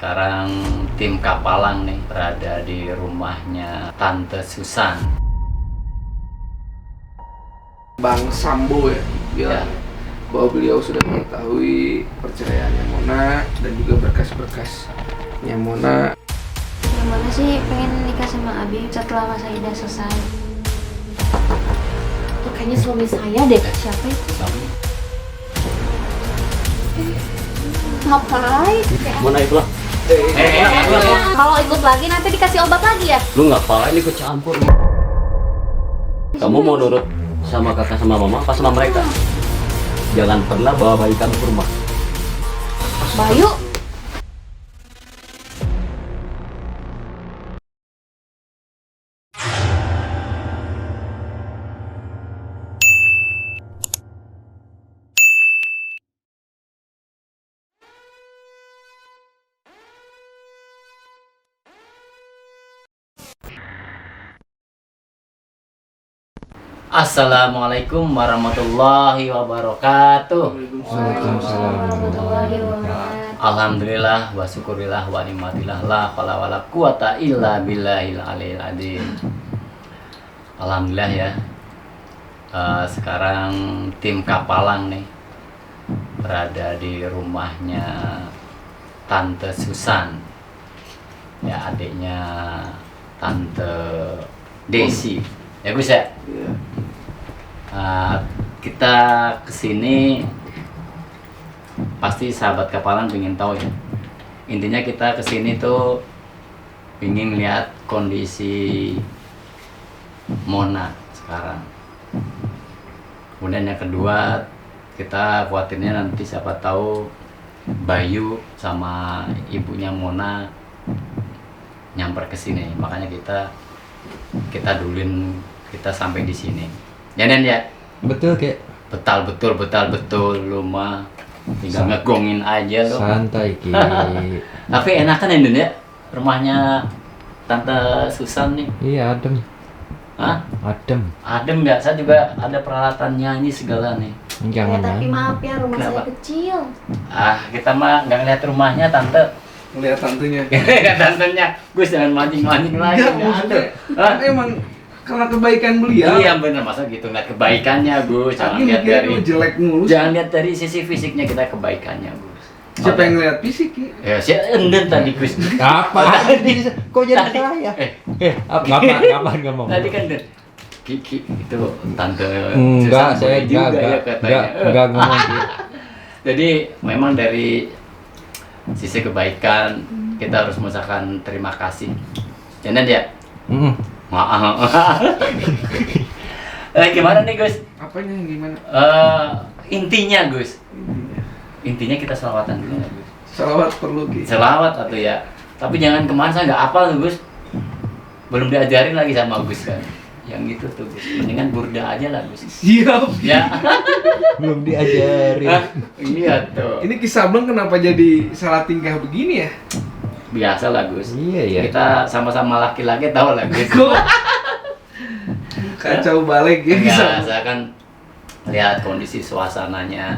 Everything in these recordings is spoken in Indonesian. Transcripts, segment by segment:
Sekarang tim Kapalang nih berada di rumahnya Tante Susan. Bang Sambo ya, bilang bahwa beliau sudah mengetahui perceraiannya Mona dan juga berkas-berkasnya Mona. Yang mana sih pengen nikah sama Abi setelah masa idah selesai? Itu kayaknya suami saya deh. Siapa itu? Suami. Ngapain? Mona itulah. Kalau ikut lagi nanti dikasih obat lagi ya? Lu ngapain ikut campur? Kamu mau nurut sama kakak sama mama apa sama mereka? Jangan pernah bawa bayi kamu ke rumah. Bayu, Assalamualaikum warahmatullahi wabarakatuh. warahmatullahi wabarakatuh. Alhamdulillah wa syukurillah wa nikmatillah la haula wala quwata illa billahil aliyil azim. Alhamdulillah ya. Sekarang tim Kapalang nih berada di rumahnya Tante Susan. Ya, adiknya Tante Desi. Ya Gus ya. Ya. Kita kesini pasti sahabat Kapalan pengen tahu ya. Intinya kita kesini tuh ingin lihat kondisi Mona sekarang. Kemudian yang kedua, kita khawatirnya nanti siapa tahu Bayu sama ibunya Mona nyamper ke sini. Makanya kita duluin, kita sampai di sini. Ya Den ya. Betul kek. Betul lu mah tinggal ngegongin aja lu. Santai ki. Tapi enakan ya Den ya, rumahnya Tante Susan nih. Iya adem. Hah? Adem. Adem nggak? Saya juga ada peralatan nyanyi segala nih. Jangan Tapi nanya. maaf ya, rumah Kenapa? saya kecil. Kita mah nggak ngeliat rumahnya Tante. Melihat tantenya. Nggak tantenya. Gus jangan mancing-mancing lagi. Enggak, Nggak maksudnya ada. Hah? kan emang karena kebaikan beliau. Iya bener, masa gitu ngeliat kebaikannya Gus. Jangan Tapi lihat mikirnya dari lu jelek mulu. jangan lihat dari sisi fisiknya, kita kebaikannya Gus. Siapa yang ngeliat fisik ya? Ya si Enden tadi Gus. Apa? Tadi. Kok jadi Tadi. saya? Apa? Kapan ngomong? Tadi kan Den. Kiki itu Tante Enggak, Susan saya boleh juga ya katanya. enggak ngomong gitu. Jadi memang dari sisi kebaikan kita harus mengucapkan terima kasih. Jangan ya? Maaf. Gimana nih Gus? Apanya yang gimana? Intinya Gus. Intinya. Intinya kita selawatan dulu nggak Gus? Salawat perlu ki. Selawat atau ya. Tapi jangan kemarin saya nggak hafal tuh Gus. Belum diajarin lagi sama Gus kan. Yang gitu tuh Gus. Mendingan burda aja lah Gus. Siap. Ya. Belum diajarin. Iya tuh. Ini kisah Sableng kenapa jadi salah tingkah begini ya? Biasa lah Gus. Iya ya. Kita sama-sama laki-laki tahu lah Gus. Kok kacau balik ya kisah. Enggak, saya kan lihat kondisi suasananya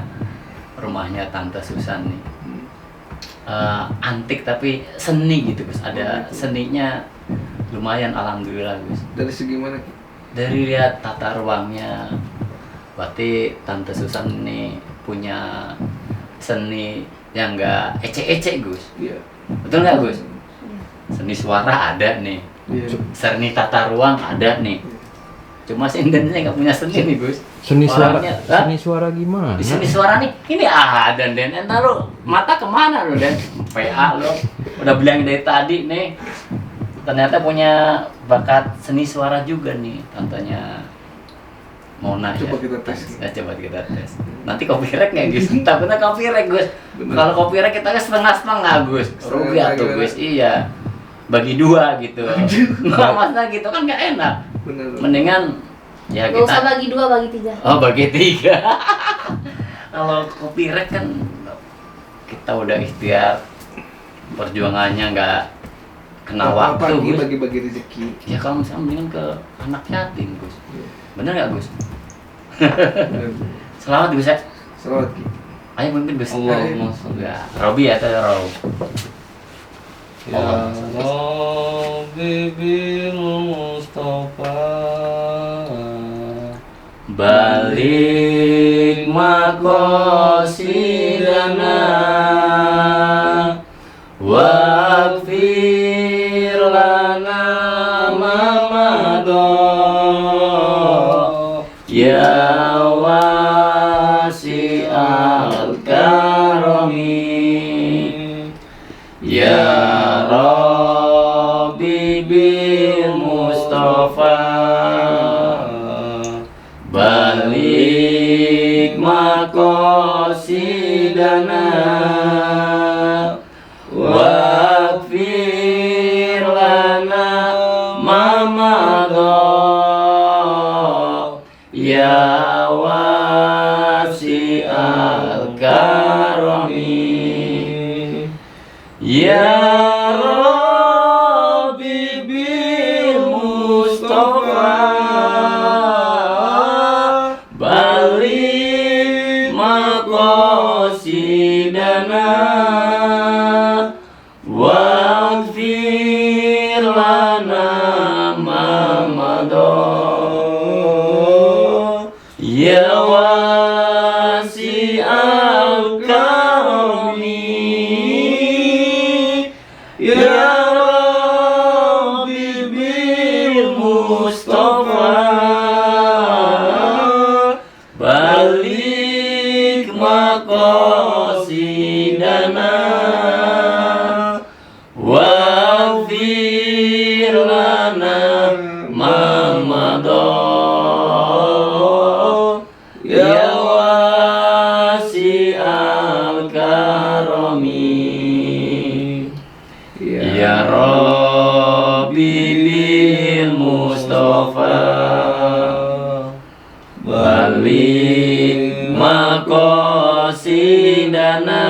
rumahnya Tante Susan nih. Antik tapi seni gitu Gus. Ada seninya lumayan, alhamdulillah Gus. Dari segi mana ki? Dari lihat tata ruangnya, berarti Tante Susan nih punya seni yang enggak ecek-ecek Gus. Iya. Betul nggak Gus? Seni suara ada nih, Iya. seni tata ruang ada nih. Cuma si Inden nggak punya seni nih Gus. Seni suara. Orangnya, hah? Seni suara gimana? Di sini suara nih, ini ada Den. Entar lu mata kemana lu Den? PA lu udah bilang dari tadi nih. Ternyata punya bakat seni suara juga nih tantenya Mona. Coba ya. kita tes. Ya, coba kita tes. Nanti copyright nggak Gus? Takutnya copyright Gus. Bener. Kalau copyright kita kan setengah-setengah Gus. Rugi tuh Setengah. Gus. Iya. Bagi dua gitu. Nggak masalah gitu kan nggak enak. Bener. Mendingan ya Gak usah kita. bagi 2, bagi 3. Oh bagi 3. Kalau copyright kan kita udah ikhtiar, perjuangannya nggak kena waktu Pagi Gus. bagi-bagi rezeki. Ya kalau misalnya mendingan ke anak yatim Gus. Bener nggak Gus? Bener. Selamat Gus ya. Salawat ki. Ayo mungkin Gus. Allahumma Ya, Robi atau Rob. Ya Rabbi bil Mustafa balik maqasidana waghfir lana ma madha ya wasi'al karami ya Rabbi bil Mustafa balik maqasidana waghfir lana ma madha ya wasi'al karami ya Rabbi bil Mustafa balik maqasidana waghfir lana ma madha ya wasi'al karami ya Rabbi bil Mustafa balik maqasidana waghfir lana ma madha ya wasi'al karami ya Rabbi bil Mustafa balik maqasidana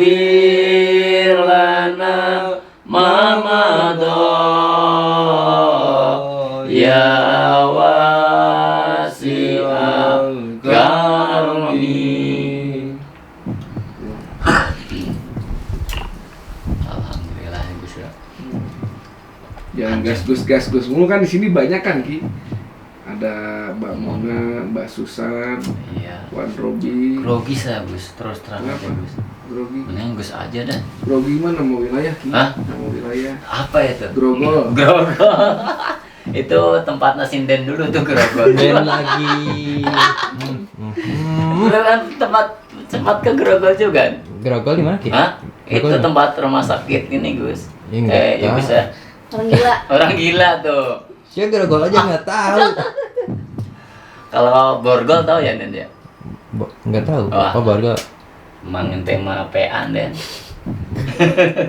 waghfir lana ma madha ya wasi'al karami. Alhamdulillah ya Gus ya. Jangan gas mulu kan di sini banyak kan Ki. Ada Mbak Mona, Mbak Susan, Iya. Wan Robi. Grogi saya Gus, terus terang aja Kenapa? Gus. Grogi. Mending Gus aja dah. Grogi mah nama wilayah Ki. Hah? Nama wilayah. Apa itu? Grogol. Grogol. Itu tempatnya sinden dulu tuh Grogol. Ben lagi. Beneran tempat ke Grogol juga. Grogol di mana Ki? Hah? Itu Grogol di mana? tempat rumah sakit ini Gus. Ya, enggak Ya tahu. bisa. Orang gila. Orang gila tuh. Saya Grogol aja nggak tahu. Kalau borgol tahu ya Den ya? Nggak tahu. Wah. Apa Borgol? Emang tema PA Den.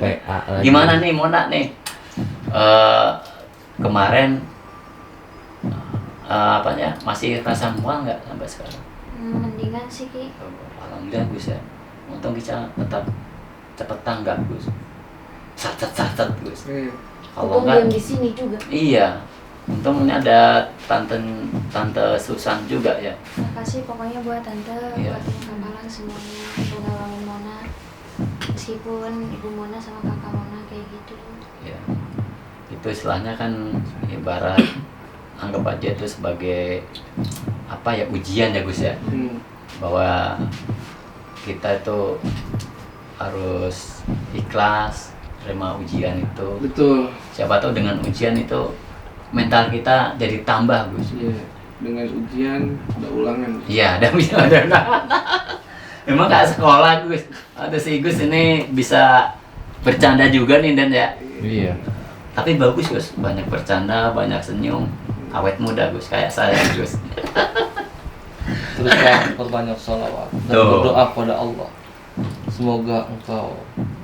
PA lagi. Gimana nih Mona nih? Kemarin apanya masih rasa mual nggak sampai sekarang? Mendingan sih Ki. Alhamdulillah Gus ya. Untung kita tetap cepet tanggap Gus. Sat Gus. Kalau Untung enggak, diam di sini juga. iya. Untung ini ada tante Susan juga ya. Makasih pokoknya buat tante, Iya. buat yang kamalan semuanya, udah nolongin Mona. Meskipun ibu Mona sama kakak Mona kayak gitu. Ya. Itu istilahnya kan ibarat anggap aja itu sebagai apa ya, ujian ya Gus ya. Bahwa kita itu harus ikhlas terima ujian itu. Betul. Siapa tahu dengan ujian itu mental kita jadi tambah Gus. Iya. Dengan ujian ada ulangan. Iya, ada. Memang kayak sekolah Gus. Ada si Gus ini bisa bercanda juga nih Dan ya. Iya. Tapi bagus Gus, banyak bercanda, banyak senyum, awet muda Gus, kayak saya Gus. Teruslah perbanyak sholawat dan Tuh. berdoa pada Allah. Semoga engkau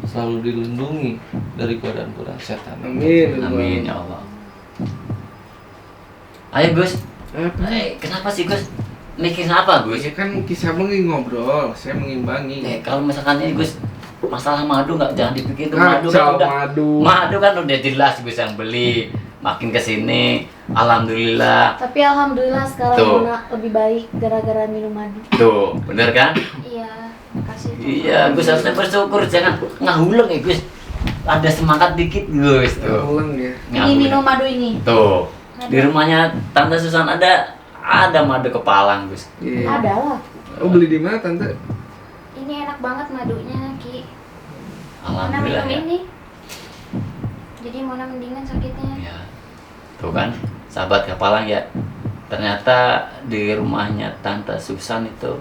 selalu dilindungi dari godaan-godaan setan. Amin. Amin ya Allah. Ayo Gus, Apa? kenapa sih Gus? Mikirin apa Gus? Ya kan kisah ngobrol, saya mengimbangi. Kalau misalkan ini Gus, masalah madu nggak jangan dipikirin tuh, Kacau, madu kan udah jelas Gus yang beli. Makin kesini, alhamdulillah. Tapi alhamdulillah sekarang Tuh. Mona lebih baik gara-gara minum madu. Tuh, bener kan? Iya. Makasih. Iya, Gus harusnya bersyukur, jangan ngahuleng ya Gus. Ada semangat dikit Gus tuh. Ulang ya. Ini minum madu ini. Tuh. Di rumahnya Tante Susan ada madu kepalang Gus. Iya. Ada lah. Oh, beli di mana tante? Ini enak banget madunya, Ki. Mona Alhamdulillah minum ya. ini. Jadi Mona mendingan sakitnya. Ya. Tuh kan, sahabat kepalang ya. Ternyata di rumahnya Tante Susan itu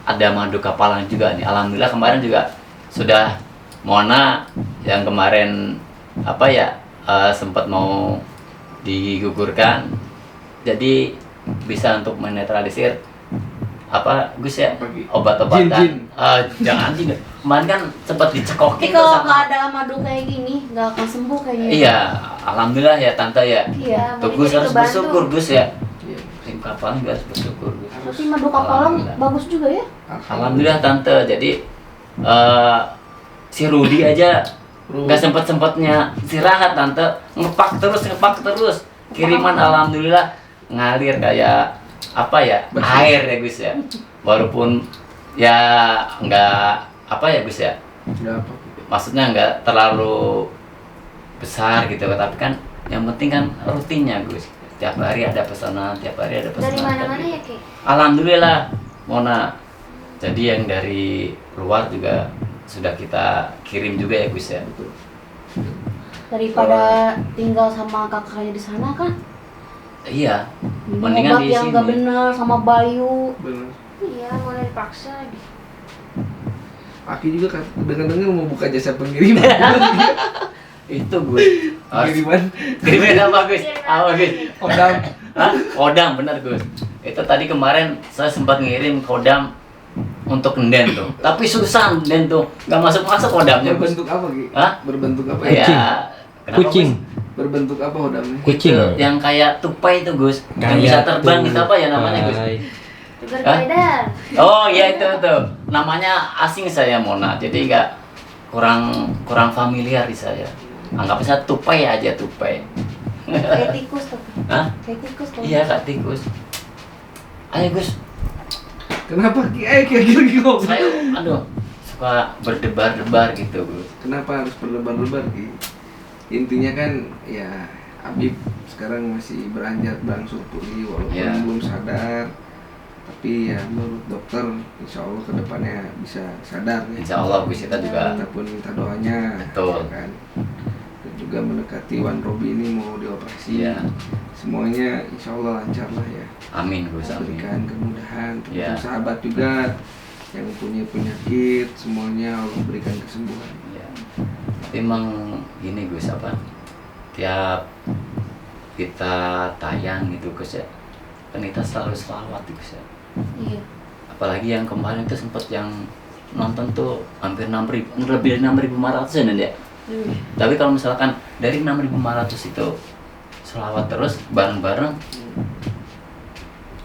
ada madu kepalang juga nih. Alhamdulillah kemarin juga sudah Mona yang kemarin apa ya sempat mau digugurkan. Jadi bisa untuk menetralisir apa Gus ya Pagi. obat-obatan. Jin. Jangan jin. Kemarin kan sempat dicekokin Tapi tuh kalau sama. nggak ada madu kayak gini, nggak akan sembuh kayaknya. Iya, alhamdulillah ya Tante ya. Iya. Tuh Mona Gus jadi harus kebantu. bersyukur Gus ya. Iya. Tim kapalan juga harus bersyukur Gus. Tapi madu kapalang Alhamdulillah. bagus juga ya. Alhamdulillah Tante. Jadi si Rudi aja nggak sempet-sempetnya istirahat Tante, ngepak terus. Kiriman alhamdulillah ngalir kayak apa ya air ya Gus ya. Walaupun ya nggak apa ya Gus ya. Enggak apa. Maksudnya nggak terlalu besar gitu, tapi kan yang penting kan rutinnya Gus. Tiap hari ada pesanan, Dari mana-mana ya, Ki? Alhamdulillah Mona. Jadi yang dari luar juga sudah kita kirim juga ya Gus ya. Daripada tinggal sama kakaknya di sana kan. Iya. Minum Mendingan obat di yang sini. nggak benar sama Bayu. Benar. Iya, Mona dipaksa lagi. Aki juga kan dengar-dengar mau buka jasa pengiriman. Itu Gus. Pengiriman Kirimin apa Gus? Apa Gus? kodam. Hah? Kodam benar Gus. Itu tadi kemarin saya sempat ngirim kodam untuk Nden tuh. Tapi susah Nden tuh. Nggak masuk kodamnya Gus. Berbentuk apa Ki? Hah? Berbentuk apa Ya. ya? Kenapa, Kucing. Gus? Berbentuk apa kodamnya? Kucing. Itu yang kayak tupai itu Gus. Yang Kayak bisa terbang itu apa ya namanya Gus? tupai. Sugar Hah? glider. Oh iya itu tuh. Namanya asing saya Mona. Jadi nggak kurang familiar di saya. Anggap saja tupai aja tupai. Kayak tikus tuh. Hah? Kayak tikus tuh. Iya Kak Tikus. Ayo Gus. Kenapa Ki? Kayak lagi ngobrol. Saya aduh suka berdebar-debar gitu Gus. Kenapa harus berlebar-lebar Ki? Intinya kan ya Habib sekarang masih beranjak berangsur pulih walaupun Ya. belum sadar. Tapi ya menurut dokter insya Allah kedepannya bisa sadar ya. Insya Allah Gus kita juga Kita pun minta doanya. Betul. ya kan. Dan juga mendekati Wan Robi ini mau dioperasi. Iya. Semuanya insya Allah lancar lah ya. Amin Gus amin. Berikan kemudahan untuk Ya. sahabat juga yang punya penyakit semuanya Allah berikan kesembuhan. Ya. Tapi emang gini Gus apa? Tiap kita tayang gitu Gus ya. Kan kita selalu selawat Gus ya. Iya. Apalagi yang kemarin itu sempat yang nonton tuh hampir 6.000, lebih dari 6.500 ya. Hmm. Tapi kalau misalkan dari 6.500 itu selawat terus bareng-bareng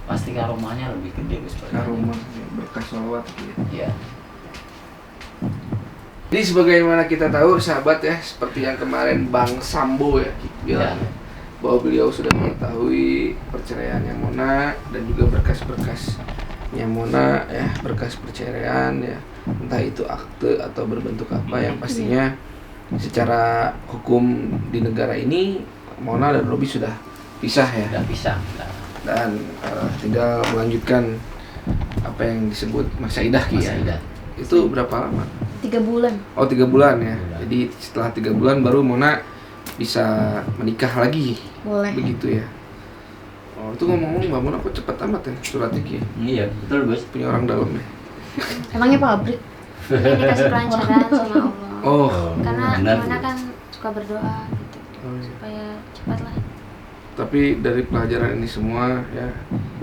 pasti aromanya lebih gede Gus. Aroma berkah sholawat gitu ya. Iya. Jadi sebagaimana kita tahu sahabat ya, seperti yang kemarin Bang Sambo ya bilang Ya. bahwa beliau sudah mengetahui perceraiannya Mona dan juga berkas-berkasnya Mona ya, berkas perceraian ya, entah itu akte atau berbentuk apa yang pastinya secara hukum di negara ini Mona dan Robi sudah pisah ya, Udah bisa. dan tinggal melanjutkan apa yang disebut masa idah Ki ya. Masa idah. Itu berapa lama? 3 bulan. Oh 3 bulan ya. Jadi setelah 3 bulan baru Mona bisa menikah lagi. Boleh. Begitu ya. Oh itu ngomong-ngomong Mbak Mona kok cepet amat ya suratnya Ki? Iya, betul Gus. Punya orang dalam ya. Emangnya pabrik? Ini dikasih kelancaran sama Allah. Oh. Karena benar, Mona Bu. kan suka berdoa gitu. Oh, iya. Supaya cepat lah. Tapi dari pelajaran ini semua ya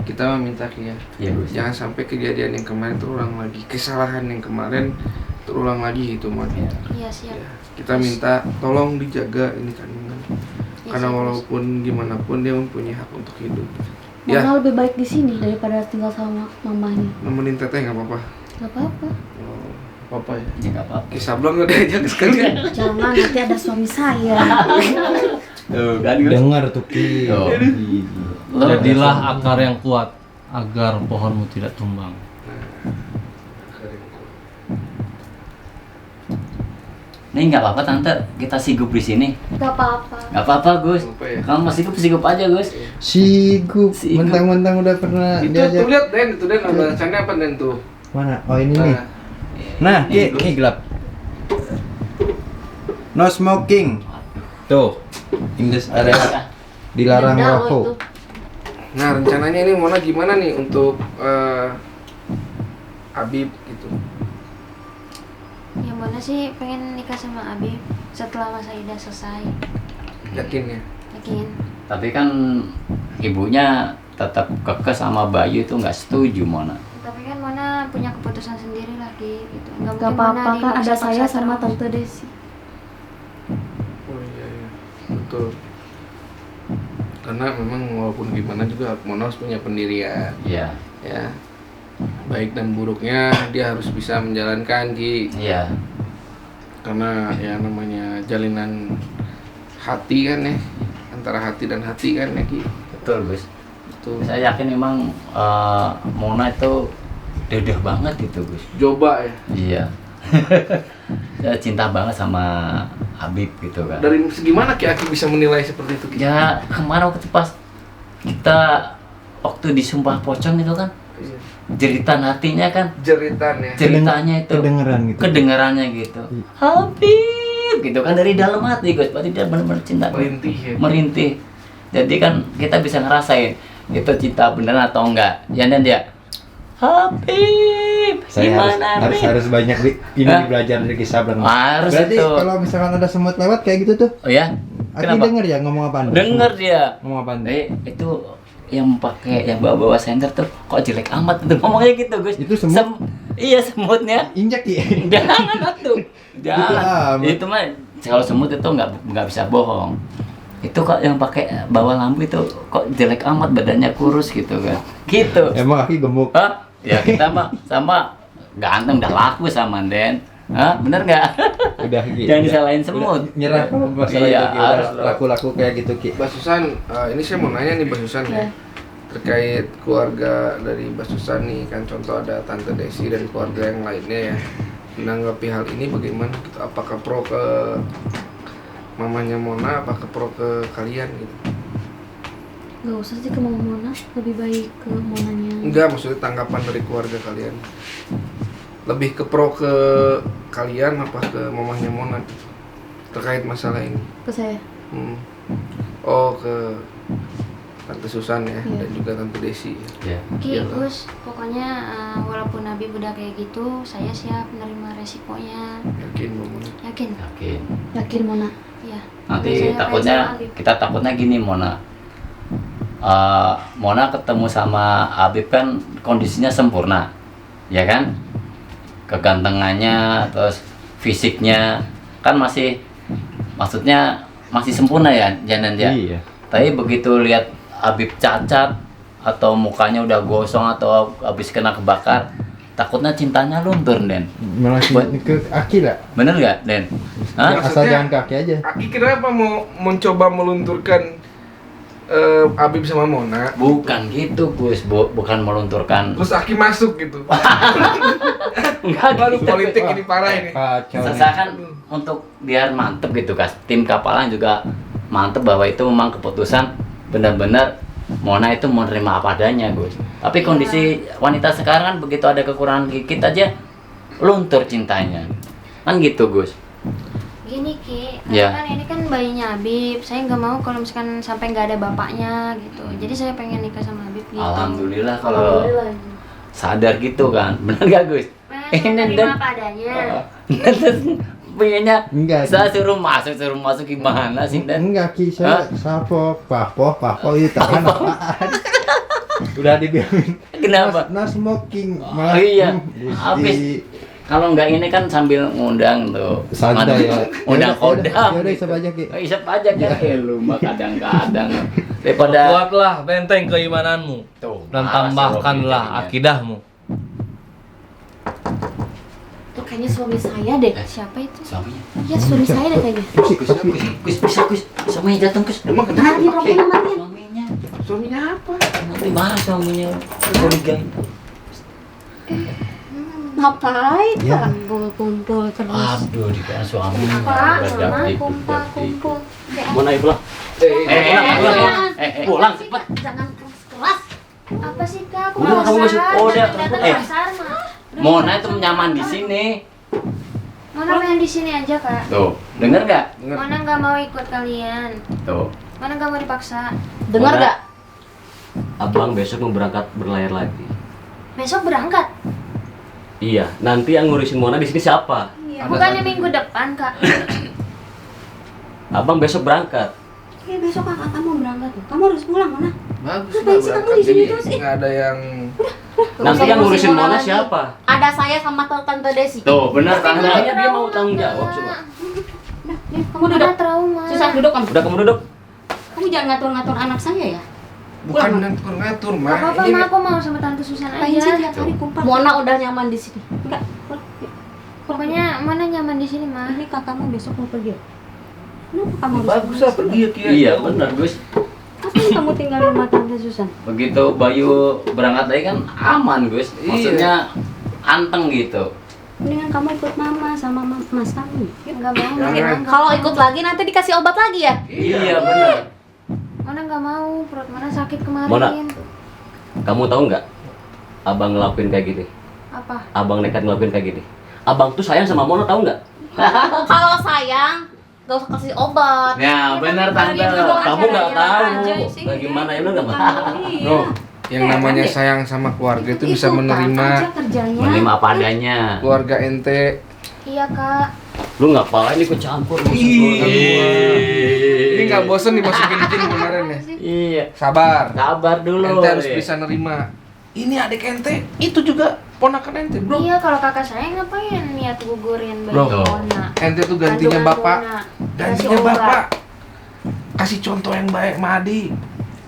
kita meminta Ki ya. Iya Gus. Jangan sampai kejadian yang kemarin terulang lagi, kesalahan yang kemarin terulang lagi itu Mon. Iya. Iya, siap. Ya, kita minta tolong dijaga ini kandungan. Iya, Karena siap, walaupun gimana pun dia mempunyai hak untuk hidup. Ya, Mama lebih baik di sini daripada tinggal sama mamanya. nemenin teteh nggak apa-apa. Gak apa-apa. Oh, apa ya? Ya nggak apa-apa. Ki Sablon nggak diajak sekalian. Jangan nanti ada suami saya. Tuh kan Gus. Dengar tuh Ki. Tuh. Jadilah akar yang kuat agar pohonmu tidak tumbang. Ini nggak apa-apa tante, kita sigup di sini. Gak apa-apa. Nggak apa-apa Gus. Apa ya? Kamu masih sigup aja Gus. Sigup. Sigup. Mentang-mentang udah pernah Itu diajak. tuh lihat Den, itu Den bacanya apa Den tuh? Mana? Oh ini nih. Nah, Nah, Ini, Ki gelap. No smoking. Tuh. In this area dilarang Denda lo rokok. itu. nah rencananya ini Mona gimana nih untuk Habib gitu? Ya Mona sih pengen nikah sama Habib setelah masa idah selesai. Yakin ya? Yakin. Tapi kan ibunya tetap kekeh sama Bayu itu nggak setuju Mona. Tapi kan Mona punya keputusan sendiri lah Ki, gitu. Gak apa-apa kan ada saya sama Tante Desi. Oh iya, betul. Karena memang walaupun gimana juga Mona harus punya pendirian, Iya. ya. Baik dan buruknya dia harus bisa menjalankan Ki. Iya. Karena ya namanya jalinan hati kan ya, antara hati dan hati kan ya Ki. Betul Gus. Betul. Saya yakin memang Mona itu dedeh banget gitu Gus. Coba ya. Iya. Saya cinta banget sama Habib gitu kan. Dari segi mana Ki Aki bisa menilai seperti itu Ki? Ya kemarin waktu pas kita waktu di Sumpah Pocong itu kan Iya. jeritan hatinya kan, Jeritan ya. ceritanya itu Kedengeran gitu. kedengarannya gitu. Habib gitu kan dari dalam hati Gus, berarti dia benar-benar cinta. Merintih ya. Merintih. Jadi kan kita bisa ngerasain itu cinta beneran atau enggak. Ya dan dia Habib, Saya gimana harus Habib? harus banyak ini Hah? belajar dari kisah Bang. Harus Berarti itu. kalau misalkan ada semut lewat kayak gitu tuh, Oh ya? Aki Kenapa? denger ya ngomong apaan? Denger dia. Ngomong apaan? Itu yang pakai yang bawa-bawa senter tuh kok jelek amat itu ngomongnya gitu Gus. Itu semut? Iya semutnya. Injak ya. Jangan atuh. Jangan. amat. Itu mah kalau semut itu nggak bisa bohong. Itu kok yang pakai bawa lampu itu kok jelek amat badannya kurus gitu kan. Gitu. Emang Aki gemuk. Hah? Ya kita mah sama ganteng udah laku sama Den. Hah? Bener nggak? Udah Ki. Jangan Udah- disalahin semut. udah Nyerah kalau masalah Iya, itu Ki. Udah harus. laku-laku kayak gitu Ki. Mbak Susan, ini saya mau nanya nih Mbak Susan ya. Terkait keluarga dari Mbak Susan nih, kan contoh ada Tante Desi dan keluarga yang lainnya ya. Menanggapi hal ini bagaimana gitu? Apakah pro ke mamanya Mona, apakah pro ke kalian gitu? Gak usah sih ke Mama Mona, lebih baik ke Monanya. Enggak, maksudnya tanggapan dari keluarga kalian. Lebih ke pro ke kalian apa ke mamanya Mona terkait masalah ini? Ke saya. Oh, ke Tante Susan ya, Iya. dan juga Tante Desi. Ya. Ki, Iyalah. Gus, pokoknya walaupun Habib udah kayak gitu, saya siap menerima resikonya. Yakin Mbak Mona? Yakin? Yakin. Yakin Mona. Iya. Nanti Saya takutnya pengen sama Habib. kita takutnya gini Mona. Mona ketemu sama Habib kan kondisinya sempurna, ya kan? Kegantengannya, terus fisiknya kan masih, maksudnya masih sempurna ya, Janan ya. Iya. Tapi begitu lihat Habib cacat atau mukanya udah gosong atau habis kena kebakar, takutnya cintanya luntur Den. Malah ke Aki lah. Bener nggak Den? Hah? Ya. Asal Maksudnya- jangan ke Aki aja. Aki kenapa mau mencoba melunturkan Habib sama Mona? Bukan gitu Gus, bukan melunturkan. Terus Aki masuk gitu. Enggak Waduh, gitu. politik ini parah ini. Kacau. nih. Saya kan untuk biar mantep gitu kas, tim kapalan juga mantep bahwa itu memang keputusan benar-benar Mona itu menerima apa adanya Gus. Tapi kondisi wanita sekarang kan begitu ada kekurangan dikit aja luntur cintanya, kan gitu Gus. Gini Ki, Ya. karena kan ini kan bayinya Habib. Saya nggak mau kalau misalkan sampai nggak ada bapaknya gitu. Jadi saya pengen nikah sama Habib gitu. Alhamdulillah kalau Alhamdulillah. sadar gitu kan, benar gak Gus? Pengen menerima apa adanya. Pengennya Enggak. saya suruh masuk gimana sih Dan? Enggak Ki, saya sapo, papo itu tahan apaan? Udah dibilangin. Kenapa? No smoking. Oh, iya. Gusti. Habis. Kalau nggak ini kan sambil ngundang tuh. Santai ya. Undang kodam. Ya udah isap aja Ki. Isap aja kan. Lu mah kadang-kadang. Daripada Kuatlah benteng keimananmu tuh. dan parah tambahkanlah sih, akidahmu. Itu kayaknya suami saya deh. Siapa itu? Suaminya. Iya suami saya deh kayaknya. Kus. Suaminya datang kus. Emang Matiin rokoknya matiin. Suaminya. Suaminya apa? Nanti marah suaminya. Curiga. Ngapain? Ya. Kumpul terus. Aduh, di kan suami Pak, bedak mama dikit, kumpul bedak dikit. kumpul. Mona ayo pulang. Pulang cepat. Jangan keras. Apa sih kak? Aku Udah, kamu masuk. Oh, udah. Datang Eh. pasar mah. Mona itu nyaman di sini. Mona pengen di sini aja kak. Tuh, denger nggak? Mona nggak mau ikut kalian. Tuh. Mona nggak mau dipaksa. Dengar Mona. gak? Abang besok mau berangkat berlayar lagi. Besok berangkat. Iya, nanti yang ngurusin Mona di sini siapa? Bukannya minggu depan kak? Abang besok berangkat. Iya besok kakak kamu berangkat loh. Kamu harus pulang mana? Bagus Ngapain sih kamu di sini jadi terus? nggak ada yang Nanti yang ngurusin Mona lagi. siapa? Ada saya sama Tante Desi. Tuh, benar tante. Makanya dia mau tanggung jawab coba. Udah, nih, kamu Mona duduk. trauma. Susan duduk kamu. Udah kamu duduk. Kamu jangan ngatur-ngatur anak saya ya. bukan ngatur Gak mah. apa-apa Ini mah, aku mau sama tante Susan Ngapain sih aja. tiap hari kumpul? Mona udah nyaman di sini. Enggak. Pulang. Yuk. Pokoknya Mona nyaman di sini mah. Ini kakakmu besok mau pergi. Kenapa kamu harus bagus lah pergi ya Kia. Iya, benar, Gus. Apa yang kamu tinggal di rumah tante Susan? Begitu Bayu berangkat lagi kan aman, Gus. Maksudnya anteng gitu. Mendingan kamu ikut mama sama mas kamu. Yuk. Nggak mau. Jangan. Mona nggak Kalau mau. ikut lagi nanti dikasih obat lagi ya? Iya, benar. Mona nggak mau. Perut Mona sakit kemarin. Mona. Kamu tahu nggak? Abang ngelakuin kayak gini. Apa? Abang nekat ngelakuin kayak gini. Abang tuh sayang sama Mona, tahu nggak? Kalau sayang, gak usah kasih obat. Ya, benar tante. Kamu nggak tahu aja sih. bagaimana ya, nggak tahu. Iya. Bro, yang namanya sayang sama keluarga itu bisa menerima aja kerjanya. Menerima apa adanya. keluarga ente. Iya kak. Lu ngapain ikut campur? Ini nggak bosen dimasukin jin kemarin ya. Iya. Sabar. Sabar dulu. Ente harus ya. bisa nerima. Ini adik ente, itu juga ponakan ente, bro. Iya kalau kakak saya ngapain niat gugurin bayi Bro. Mona? Ente tuh gantinya Kandungan bapak. Mona. Gantinya Kasih obat. bapak. Kasih contoh yang baik sama Adi.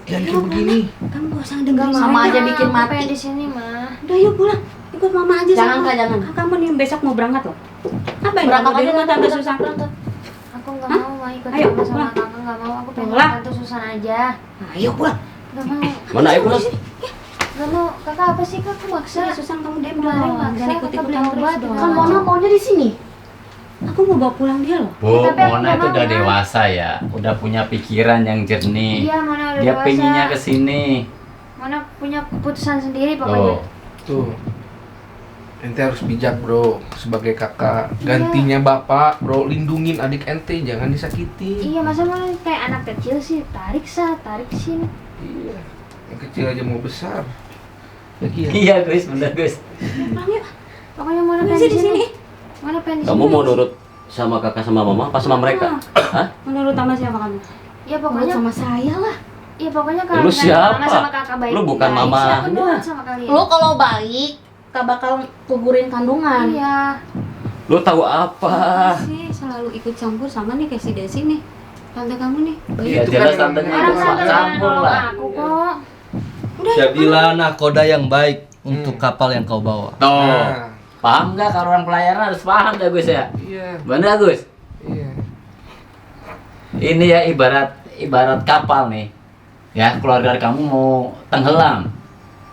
Jangan kayak begini. Kamu gak usah Nggak dengerin mau, sama aja Ma. bikin Aku mati. pengen di sini mah. Udah yuk pulang. Ikut mama aja Jangan, sama. Kak, jangan. Kamu nih besok mau berangkat loh. Apa yang Berangkat kamu di aja, rumah tante Susan? Aku nggak Hah? mau mah ikut Ayo, sama pulang. kakak nggak mau. Aku pengen Pulang. tante Susan aja. Ayo pulang. Nggak mau. Mana ayo pulang? Nggak mau. Kakak apa sih kak? Aku maksa. Sini Susan kamu diam Kemarin dong. maksa, Jangan kakak ikut-ikutan beli terus obat, dong. Kan Mona maunya di sini. Aku mau bawa pulang dia loh. Bu, Tapi aku Mona nggak itu mau, udah Ma. dewasa ya, udah punya pikiran yang jernih. Iya Mona udah Dia dewasa. pengennya ke sini. Mona punya keputusan sendiri pokoknya. Tuh. Tuh. Ente harus bijak, bro, sebagai kakak. Gantinya bapak, bro, lindungin adik ente, jangan disakiti. Iya masa Mona kayak anak kecil sih, tarik sini. Iya. Yang kecil aja mau besar. Ya, Kia. Iya, Gus, bener, Gus. Pulang yuk. Pokoknya Mona Masih pengen di sini. Mona pengen di sini. Kamu mau nurut sama kakak sama mama apa sama mereka? Hah? Menurut sama siapa kamu? Ya Menurut pokoknya sama saya lah. Iya pokoknya Lu kalau misalnya siapa? mama sama kakak baik. Lu bukan baik, mama. Aku nurut sama kalian. Lo kalau baik, gak bakal gugurin kandungan. Iya. Lu tahu apa? Sih selalu ikut campur sama nih kayak si Desi nih. Tante kamu nih. Iya, Itu jelas kan tantenya Orang itu tante campur nolong lah. aku kok. Jadilah nakoda yang baik untuk kapal yang kau bawa. Tuh. Nah, Paham nggak kalau orang pelayaran harus paham dah, Gus ya? iya, Bener, Gus? iya. Ini ya ibarat kapal nih. Ya, keluarga kamu mau tenggelam.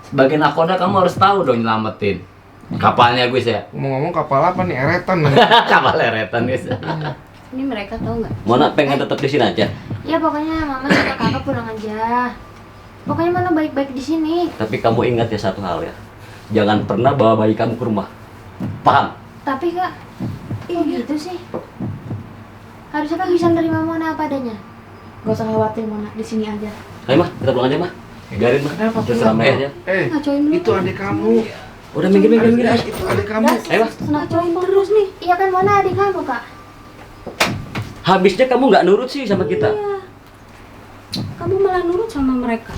Sebagai nakoda kamu harus tahu dong nyelamatin kapalnya, Gus ya. Ngomong-ngomong kapal apa nih? Eretan nih. Kapal eretan, Gus. Ini mereka tahu nggak? Mona pengen tetap di sini aja. Ya pokoknya mama sama kakak pulang aja. Pokoknya Mona baik-baik di sini. Tapi kamu ingat ya satu hal ya. Jangan pernah bawa bayi kamu ke rumah. Paham? Tapi kak, kok gitu sih? Harusnya kan bisa nerima Mona apa adanya. Gak usah khawatir Mona, di sini aja. Ayo mah, kita pulang aja mah. Biarin mah. Kenapa Terserah pulang? Maya aja. Ngacoin dulu. Itu adik kamu. Udah minggir. Ayo. Itu adik kamu. Ayo mah. Ngacoin terus nih. Iya kan Mona adik kamu kak. Habisnya kamu nggak nurut sih sama kita. Iya. Kamu malah nurut sama mereka.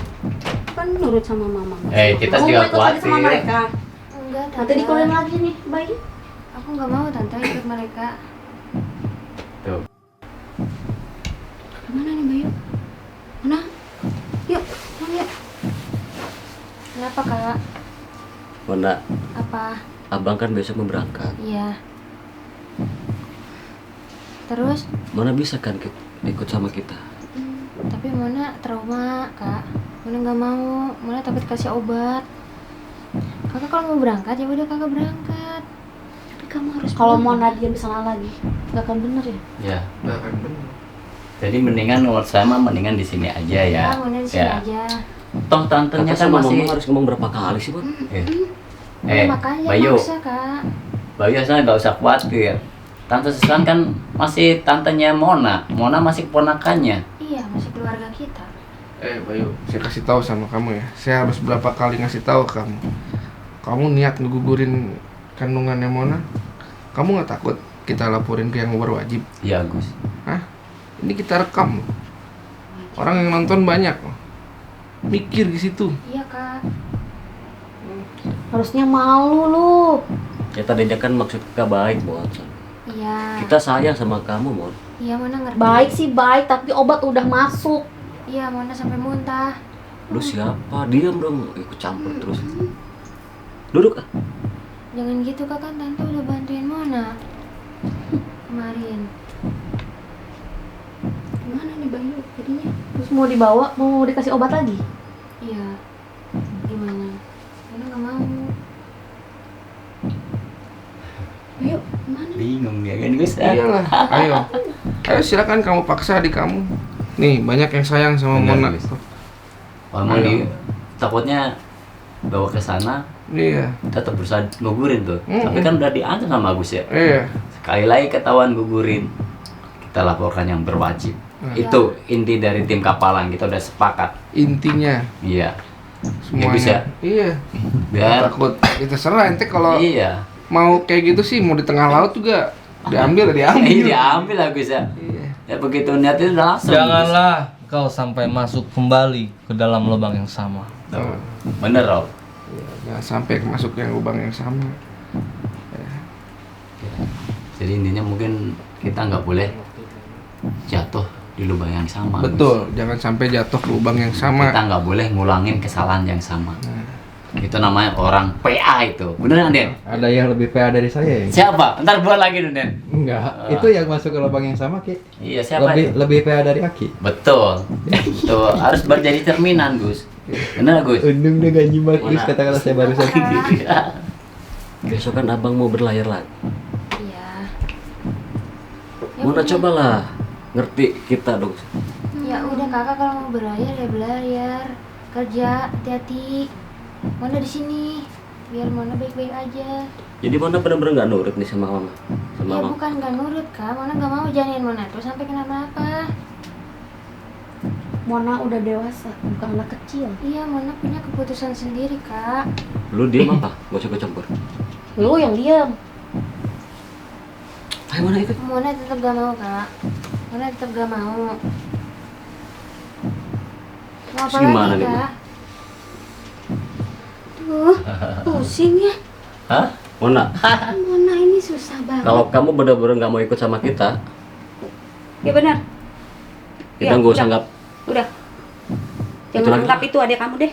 Kan nurut sama mama. Kita Kamu juga mau ikut lagi sama khawatir. mereka. Enggak tante. Nanti dikeluarin lagi nih bayi. Aku nggak mau tante ikut mereka. Tuh. Kemana nih Bayu? Mana? Yuk, pulang yuk. Kenapa kak? Mona, Apa? abang kan besok mau berangkat. Iya. Terus? Mona bisa kan ikut sama kita? Tapi Mona trauma kak. Mona nggak mau. Mona takut kasih obat. Kakak kalau mau berangkat ya udah kakak berangkat. kamu harus Kalau pulang. Mona diam di sana lagi, nggak akan bener ya. Ya. Nggak akan benar. Jadi mendingan menurut saya mah mendingan di sini aja ya. Ya, Mona di sini Ya. aja. Toh tantenya Kakak kan sama masih mama harus ngomong berapa kali sih, Bun? Ya, makanya Bayu. maksa, Kak. Bayu saya nggak usah khawatir. Tante Susan kan masih tantenya Mona. Mona masih keponakannya. Iya, masih keluarga kita. Bayu, saya kasih tahu sama kamu ya. Saya harus berapa kali ngasih tahu ke kamu. Kamu niat ngegugurin kandungannya Mona? Kamu nggak takut kita laporin ke yang berwajib? Iya Gus. Hah? Ini kita rekam loh. Orang yang nonton banyak loh. Mikir di situ. Iya, Kak. Harusnya malu lu. Ya tadinya kan maksud kakak baik, Bon. Iya. Kita sayang sama kamu, Mon. Iya, Mona ngerti. Baik sih baik, tapi obat udah masuk. Iya, Mona sampai muntah. Lu siapa? Diam dong, ikut campur terus. Duduk ah. Jangan gitu, Kak, kan Tante udah bantuin Mona kemarin. Gimana nih Bayu jadinya? Terus mau dibawa, mau dikasih obat lagi? Iya. Gimana? Mona nggak mau. Bayu, gimana? Bingung ya kan Gus? Iyalah, ayo. Ayo silakan kamu paksa adik kamu. Nih, banyak yang sayang sama Benar, Mona. Gus. Oh, emang Ayo. takutnya bawa ke sana Iya. tetap berusaha gugurin tuh. Tapi kan udah diancam sama Gus ya. Iya. Sekali lagi ketahuan gugurin, kita laporkan yang berwajib. Itu inti dari tim kapalan, kita udah sepakat. Intinya Iya. semuanya. bisa. Iya. Biar Takut kita serah ente kalau iya. mau kayak gitu sih, mau di tengah laut juga diambil. Diambil lah Gus ya. Iya. Ya begitu niat itu udah langsung. Janganlah kau sampai masuk kembali ke dalam lubang yang sama. Gus. Tuh. Bener Rob. Iya, jangan sampai masuk yang lubang yang sama. Jadi intinya mungkin kita nggak boleh jatuh di lubang yang sama. Gus. Betul, jangan sampai jatuh ke lubang yang sama. Kita nggak boleh ngulangin kesalahan yang sama. Itu namanya orang PA itu. Beneran Den? Ada yang lebih PA dari saya ya? Siapa? Ntar buat lagi dong Den. Enggak, itu yang masuk ke lubang yang sama Ki. Iya siapa itu? Lebih PA dari Aki. Betul. Tuh harus berjadi cerminan Gus. Bener Gus? Untung dia gak nyimak Gus Mana? kata-kata saya barusan. Besok kan abang mau berlayar lagi. Iya. Ya Mona udah. cobalah ngerti kita dong. Ya udah, Kakak kalau mau berlayar ya berlayar. Kerja, hati-hati. Mona di sini. Biar Mona baik-baik aja. Jadi Mona bener-bener nggak nurut nih sama mama. Sama Ya mama. bukan nggak nurut, Kak. Mona nggak mau jalanin Mona tuh sampai kenapa-napa. Mona udah dewasa, bukan anak kecil. Iya, Mona punya keputusan sendiri, Kak. Lu diem apa? Gak usah campur. Lu yang diam. Ayo Mona ikut. Mona tetap gak mau, Kak. Mona tetap gak mau. Mau apa Terus gimana lagi, nih, Kak? Tuh, pusing ya. Hah? Mona, Mona ini susah banget. kalau kamu bener-bener nggak mau ikut sama kita, Ya benar. kita Ya, nggak usah udah. nggak. Udah. Itu Jangan lagi. anggap itu adik kamu deh.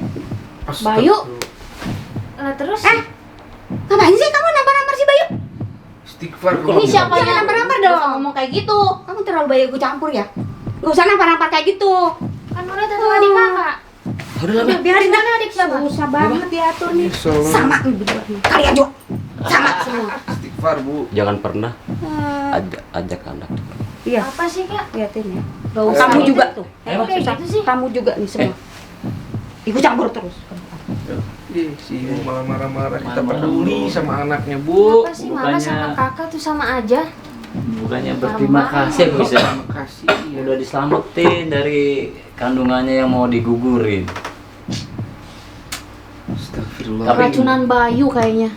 Bayu, Lah terus? Ngapain sih kamu nampar-nampar si Bayu? Istighfar. ini siapa Jangan yang nampar-nampar Gak usah dong. ngomong kayak gitu. Kamu terlalu banyak ikut campur ya. Gak usah nampar-nampar kayak gitu. Kan Mona tetap adik Kakak. Udah lah, Udah biarin dah. Adik siapa? Susah banget diatur nih. Salah. Sama lu berdua nih. Kalian juga. Sama semua. Istighfar, Bu. jangan pernah ajak anak. Iya. Apa sih, Kak? Liatin ya. Gak usah. Kamu juga tuh. Emang kayak gitu sih? Kamu juga nih semua. Ikut campur terus. Ih, si Ibu malah marah-marah. Kita peduli sama anaknya, Bu. Apa sih Mama bukannya- sama Kakak tuh sama aja? Bukannya berterima kasih Gus ya. Terima kasih. Ya. Udah diselamatin dari kandungannya yang mau digugurin. Astagfirullah. Tapi- Racunan Bayu kayaknya.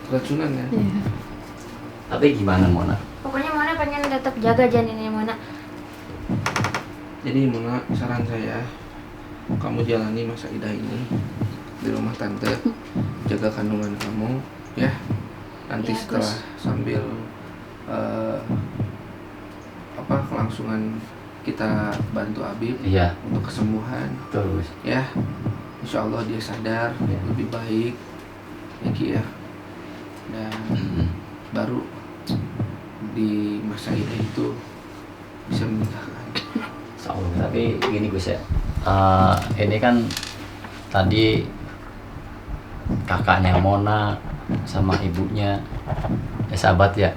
Racunan ya. Tapi gimana Mona? Pokoknya Mona pengen tetap jaga janinnya Mona. Jadi Mona, saran saya, kamu jalani masa idah ini di rumah tante, jaga kandungan kamu, ya. Nanti Iya, setelah sambil kelangsungan kita bantu Habib Iya, untuk kesembuhan, betul Gus. ya. Insya Allah dia sadar lebih baik, ya Ki ya. Dan baru di masa idah itu bisa menikahkan. Insya Allah. Tapi gini Gus ya, ini kan tadi kakaknya Mona sama ibunya ya sahabat ya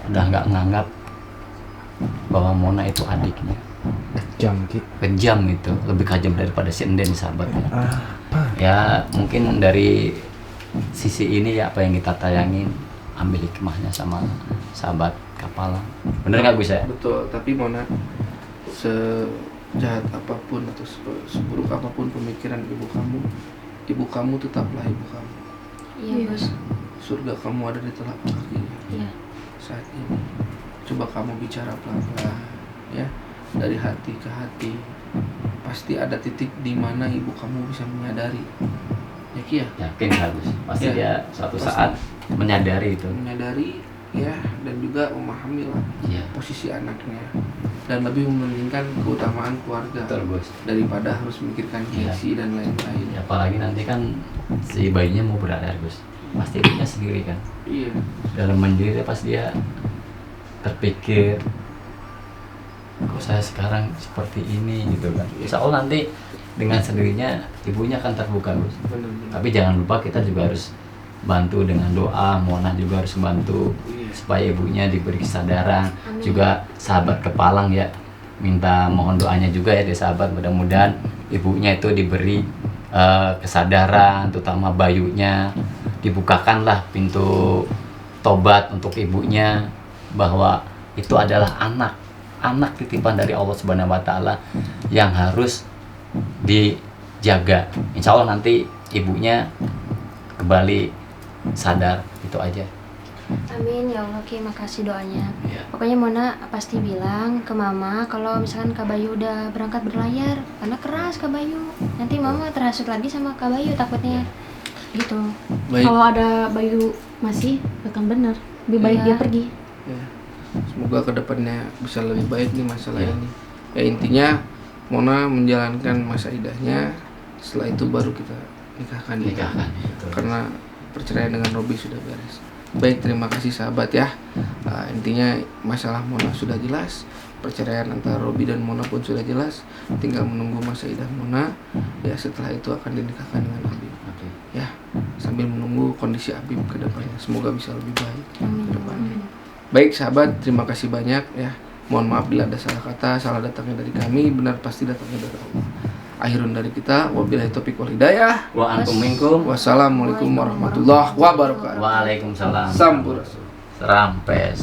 udah nggak nganggap bahwa Mona itu adiknya. Jam Ki. Kejam itu, lebih kejam daripada si Enden sahabatnya. Apa? Ya mungkin dari sisi ini ya apa yang kita tayangin ambil hikmahnya sama sahabat Kapalang. Bener nggak bisa? Betul, tapi Mona sejahat apapun atau seburuk apapun pemikiran ibu kamu tetaplah ibu kamu. Iya bos. Surga kamu ada di telapak kakinya. Iya. Saat ini coba kamu bicara pelan-pelan ya, dari hati ke hati. Pasti ada titik di mana ibu kamu bisa menyadari. Ya Ki ya? Yakin harus. Pasti Ya, dia suatu pasti. saat menyadari itu. Menyadari ya, dan juga memahami lah Iya. posisi anaknya, dan lebih mementingkan keutamaan keluarga Betul bos. daripada harus memikirkan gengsi dan lain-lain. Ya, apalagi nanti kan si bayinya mau berakhir bos. Pasti ibunya sendiri kan. Iya. Dalam mandiri pas dia terpikir kok saya sekarang seperti ini gitu kan. Insya Allah nanti dengan sendirinya ibunya akan terbuka bos. Benar-benar. Tapi jangan lupa kita juga harus bantu dengan doa. Mona juga harus bantu Iya. supaya ibunya diberi kesadaran. Juga sahabat Kepalang ya minta mohon doanya juga ya dari sahabat, mudah-mudahan ibunya itu diberi kesadaran, terutama bayunya dibukakanlah pintu tobat untuk ibunya, bahwa itu adalah anak titipan dari Allah Subhanahu wa taala yang harus dijaga. Insya Allah nanti ibunya kembali sadar. Itu aja. Amin ya Allah Ki, makasih doanya. Ya. Pokoknya Mona pasti bilang ke Mama kalau misalkan Kak Bayu udah berangkat berlayar, karena keras Kak Bayu. Nanti Mama terhasut lagi sama Kak Bayu takutnya. Gitu. Baik. Kalau ada Bayu masih akan benar. Lebih baik Iya. dia pergi. Ya. Semoga kedepannya bisa lebih baik nih masalah Ya. ini. Ya intinya Mona menjalankan masa idahnya, setelah itu baru kita nikahkan dia. Nikahkan. Betul. Karena perceraian dengan Robi sudah beres. Baik, terima kasih sahabat ya. Intinya masalah Mona sudah jelas, perceraian antara Robi dan Mona pun sudah jelas. Tinggal menunggu masa idah Mona. Ya setelah itu akan dinikahkan dengan Habib. Oke. Ya, sambil menunggu kondisi Habib ke depannya. Semoga bisa lebih baik Amin. ke depannya. Baik sahabat, terima kasih banyak ya. Mohon maaf bila ada salah kata, salah datangnya dari kami, benar pasti datangnya dari Allah. Akhirun dari kita, wabillahi taufiq wal hidayah. Wa antum minkum. Wassalamualaikum warahmatullahi wabarakatuh. Waalaikumsalam. Sampurasun. Serampes.